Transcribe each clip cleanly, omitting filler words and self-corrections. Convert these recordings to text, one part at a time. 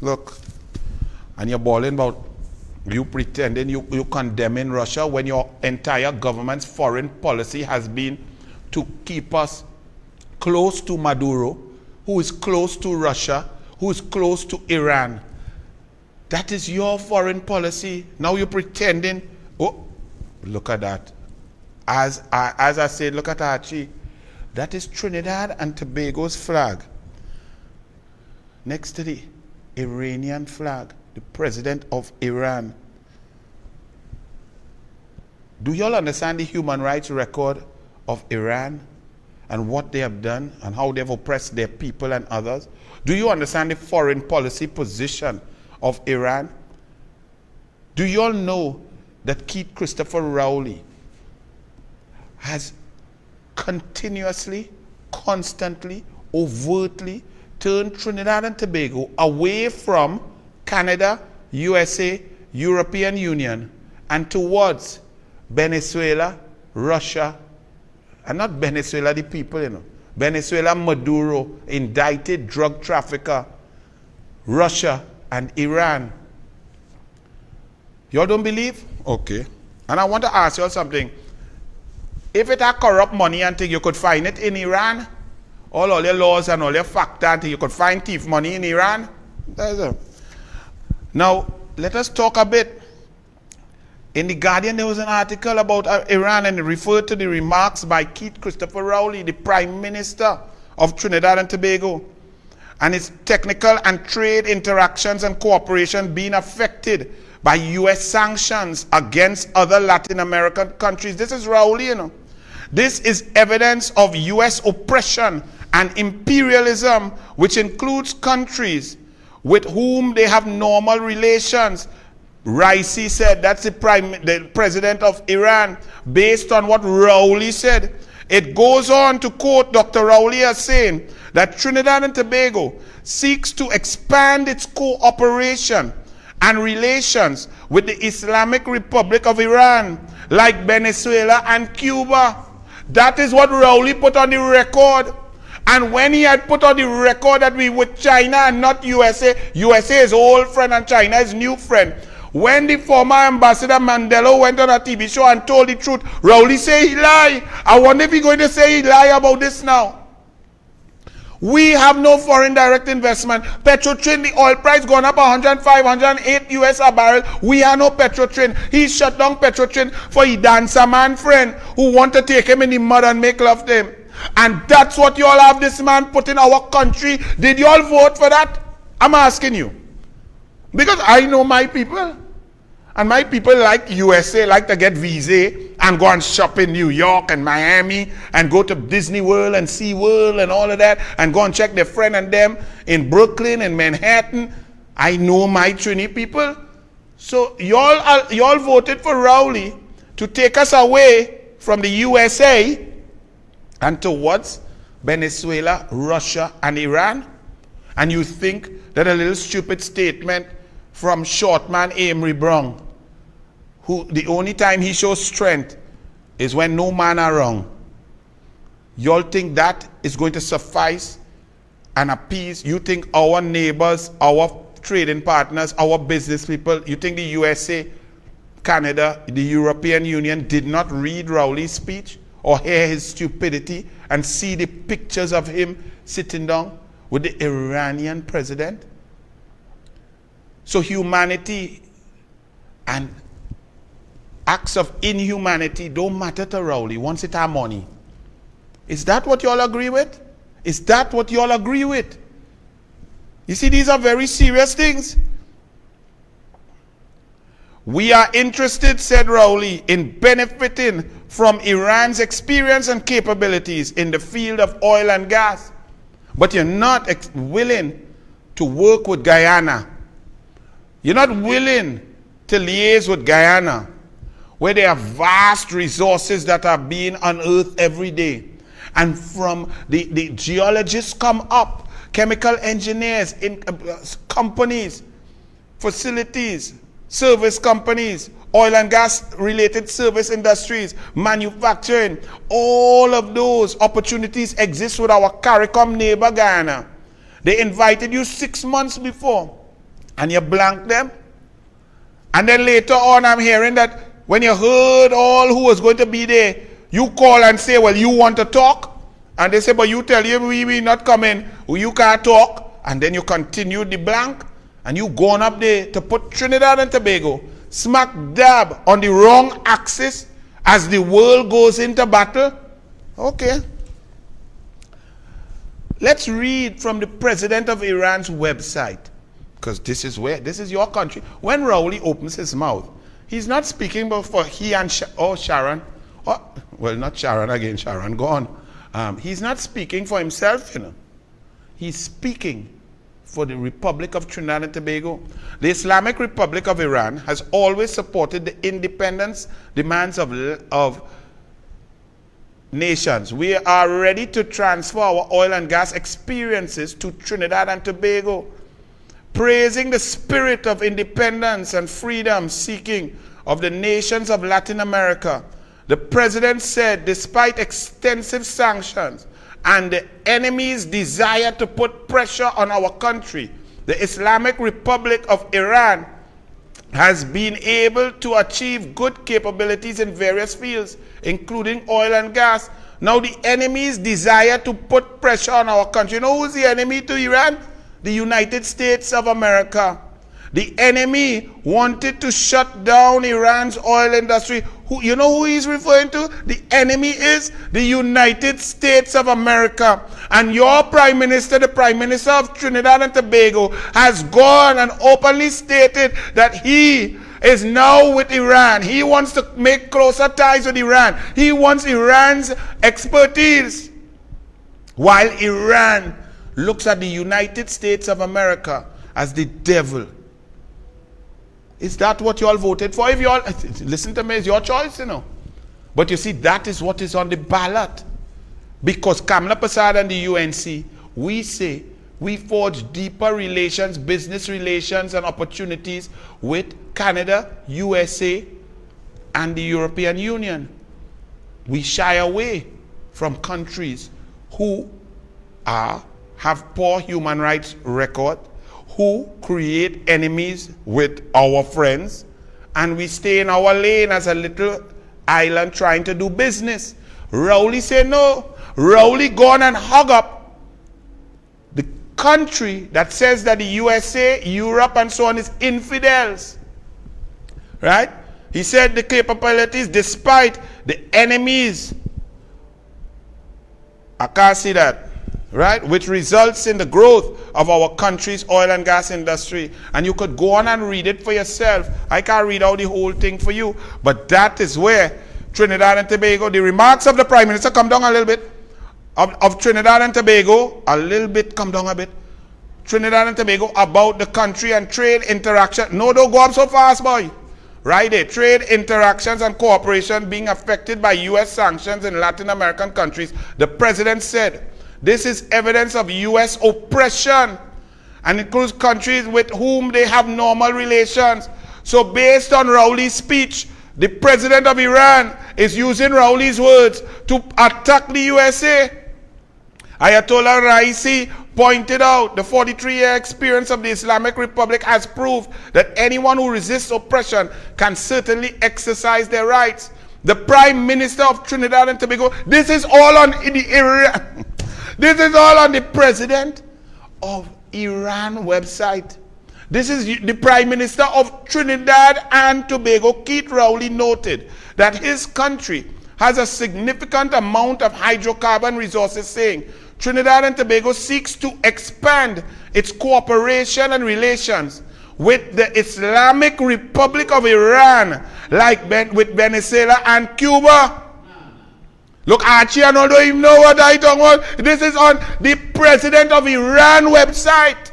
Look, and you're bawling about you pretending you condemning Russia when your entire government's foreign policy has been to keep us close to Maduro, who is close to Russia, who is close to Iran. That is your foreign policy. Now you're pretending. Oh, look at that. As I said, look at Archie. That is Trinidad and Tobago's flag. Next to the Iranian flag, the president of Iran. Do you all understand the human rights record of Iran and what they have done and how they've oppressed their people and others? Do you understand the foreign policy position of Iran? Do you all know that Keith Christopher Rowley has continuously, constantly, overtly turned Trinidad and Tobago away from Canada, USA, European Union, and towards Venezuela, Russia, and not Venezuela, the people, you know. Venezuela, Maduro, indicted drug trafficker, Russia, and Iran. You all don't believe? Okay. And I want to ask you all something. If it had corrupt money and thing, you could find it in Iran? All your laws and all your factors, and you could find thief money in Iran? Now, let us talk a bit. In The Guardian, there was an article about Iran, and it referred to the remarks by Keith Christopher Rowley, the Prime Minister of Trinidad and Tobago, and its technical and trade interactions and cooperation being affected by U.S. sanctions against other Latin American countries. This is Rowley, you know. This is evidence of U.S. oppression and imperialism, which includes countries with whom they have normal relations. Raisi said, that's the president of Iran, based on what Rowley said. It goes on to quote Dr. Rowley as saying that Trinidad and Tobago seeks to expand its cooperation and relations with the Islamic Republic of Iran, like Venezuela and Cuba. That is what Rowley put on the record. And when he had put on the record that we with China and not USA, USA is old friend and China is new friend. When the former ambassador Mandela went on a TV show and told the truth, Rowley said he lied. I wonder if he's going to say he lied about this now. We have no foreign direct investment. Petrotrin, the oil price gone up 105, 108 US a barrel. We have no Petrotrin. He shut down Petrotrin for a dancer man friend who want to take him in the mud and make love to him. And that's what you all have this man put in our country. Did you all vote for that? I'm asking you. Because I know my people. And my people like USA, like to get visa and go and shop in New York and Miami and go to Disney World and Sea World and all of that and go and check their friend and them in Brooklyn and Manhattan. I know my Trini people. So y'all voted for Rowley to take us away from the USA and towards Venezuela, Russia, and Iran. And you think that a little stupid statement from Shortman Amory Brown, who the only time he shows strength is when no man are wrong. Y'all think that is going to suffice and appease? You think our neighbors, our trading partners, our business people, you think the USA, Canada, the European Union did not read Rowley's speech or hear his stupidity and see the pictures of him sitting down with the Iranian president? So humanity and acts of inhumanity don't matter to Rowley once it has money. Is that what you all agree with? Is that what you all agree with? You see, these are very serious things. We are interested, said Rowley, in benefiting from Iran's experience and capabilities in the field of oil and gas. But you're not willing to work with Guyana. You're not willing to liaise with Guyana, where there are vast resources that are being unearthed every day. And from the geologists come up, chemical engineers in companies, facilities, service companies, oil and gas related service industries, manufacturing, all of those opportunities exist with our CARICOM neighbor Guyana. They invited you 6 months before. and you blank them. And then later on I'm hearing that when you heard all who was going to be there, you call and say, well, you want to talk? And they say, but you tell you we not coming, you can't talk. And then you continue the blank, and you gone up there to put Trinidad and Tobago smack dab on the wrong axis as the world goes into battle. Okay. Let's read from the president of Iran's website, because this is your country. When Rowley opens his mouth, he's not speaking but for he and Sharon. Well, not Sharon again, Sharon gone. He's not speaking for himself, He's speaking for the Republic of Trinidad and Tobago. The Islamic Republic of Iran has always supported the independence demands of nations. We are ready to transfer our oil and gas experiences to Trinidad and Tobago, praising the spirit of independence and freedom seeking of the nations of Latin America. The president said, despite extensive sanctions and the enemy's desire to put pressure on our country, the Islamic Republic of Iran has been able to achieve good capabilities in various fields, including oil and gas. Now the enemy's desire to put pressure on our country. You know who's the enemy to Iran? The United States of America. The enemy wanted to shut down Iran's oil industry. You know who he's referring to? The enemy is the United States of America. And your Prime Minister, the Prime Minister of Trinidad and Tobago, has gone and openly stated that he is now with Iran. He wants to make closer ties with Iran. He wants Iran's expertise. While Iran looks at the United States of America as the devil. Is that what you all voted for? If you all, listen to me, it's your choice, But you see, that is what is on the ballot. Because Kamla Prasad and the UNC, we say, we forge deeper relations, business relations and opportunities with Canada, USA, and the European Union. We shy away from countries who have poor human rights record, who create enemies with our friends, and we stay in our lane as a little island trying to do business. Rowley said no. Rowley gone and hug up the country that says that the USA, Europe, and so on is infidels. Right? He said the capabilities, despite the enemies, I can't see that. Right? Which results in the growth of our country's oil and gas industry. And you could go on and read it for yourself. I can't read out the whole thing for you. But that is where Trinidad and Tobago, the remarks of the Prime Minister, come down a little bit. Of Trinidad and Tobago, come down a bit. Trinidad and Tobago about the country and trade interaction. No, don't go up so fast, boy. Right there. Trade interactions and cooperation being affected by U.S. sanctions in Latin American countries. The president said, this is evidence of U.S. oppression and includes countries with whom they have normal relations. So based on Rowley's speech, the president of Iran is using Rowley's words to attack the USA. Ayatollah Raisi pointed out the 43-year experience of the Islamic Republic has proved that anyone who resists oppression can certainly exercise their rights. The Prime Minister of Trinidad and Tobago, this is all on the area. This is all on the president of Iran website. This is the Prime Minister of Trinidad and Tobago. Keith Rowley noted that his country has a significant amount of hydrocarbon resources, saying Trinidad and Tobago seeks to expand its cooperation and relations with the Islamic Republic of Iran, like with Venezuela and Cuba. Look, Archie, I don't even know what I talk about. This is on the president of Iran website.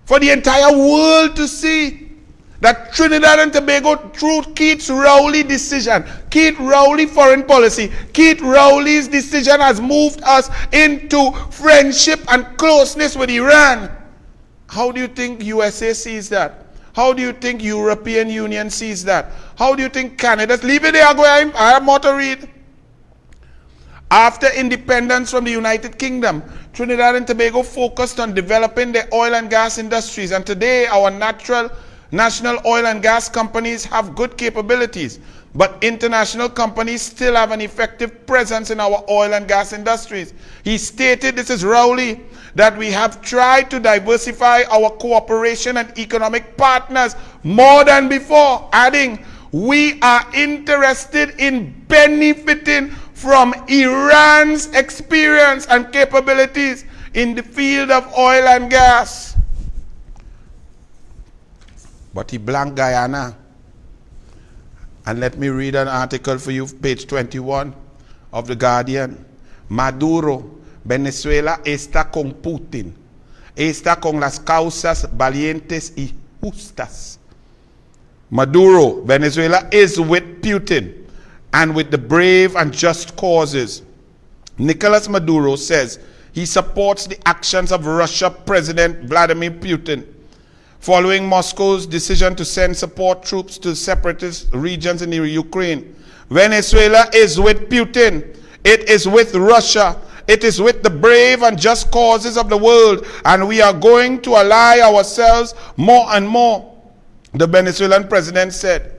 For the entire world to see that Trinidad and Tobago, through Keith Rowley's decision, Keith Rowley foreign policy, Keith Rowley's decision has moved us into friendship and closeness with Iran. How do you think USA sees that? How do you think European Union sees that? How do you think Canada? Leave it there, I have more to read. After independence from the United Kingdom, Trinidad and Tobago focused on developing the oil and gas industries, and today our national oil and gas companies have good capabilities, but international companies still have an effective presence in our oil and gas industries. He stated, this is ROWLEY, that we have tried to diversify our cooperation and economic partners more than before, adding, we are interested in benefiting from Iran's experience and capabilities in the field of oil and gas. But he blanked Guyana. And let me read an article for you, page 21 of The Guardian. Maduro, Venezuela está con Putin. Está con las causas valientes y justas. Maduro, Venezuela is with Putin and with the brave and just causes. Nicolas Maduro says he supports the actions of Russia President Vladimir Putin, following Moscow's decision to send support troops to separatist regions in Ukraine. Venezuela is with Putin. It is with Russia. It is with the brave and just causes of the world, and we are going to ally ourselves more and more, the Venezuelan president said.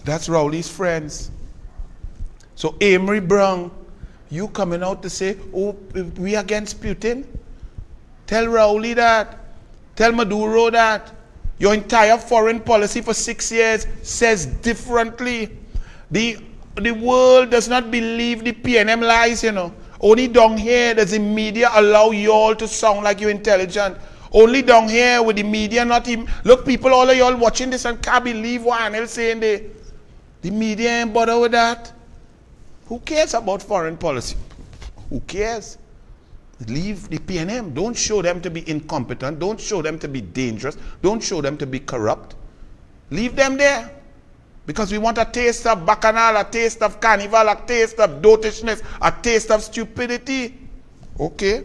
That's ROWLEY's friends. So Amory Brown, you coming out to say, oh, we against Putin? Tell ROWLEY that. Tell Maduro that. Your entire foreign policy for 6 years says differently. The world does not believe the PNM lies, you know. Only down here does the media allow you all to sound like you're intelligent. Only down here with the media not even... Look, people, all of y'all watching this and can't believe what Anel's saying there. The media ain't bother with that. Who cares about foreign policy? Who cares? Leave the PNM. Don't show them to be incompetent. Don't show them to be dangerous. Don't show them to be corrupt. Leave them there. Because we want a taste of bacchanal, a taste of carnival, a taste of dotishness, a taste of stupidity. Okay.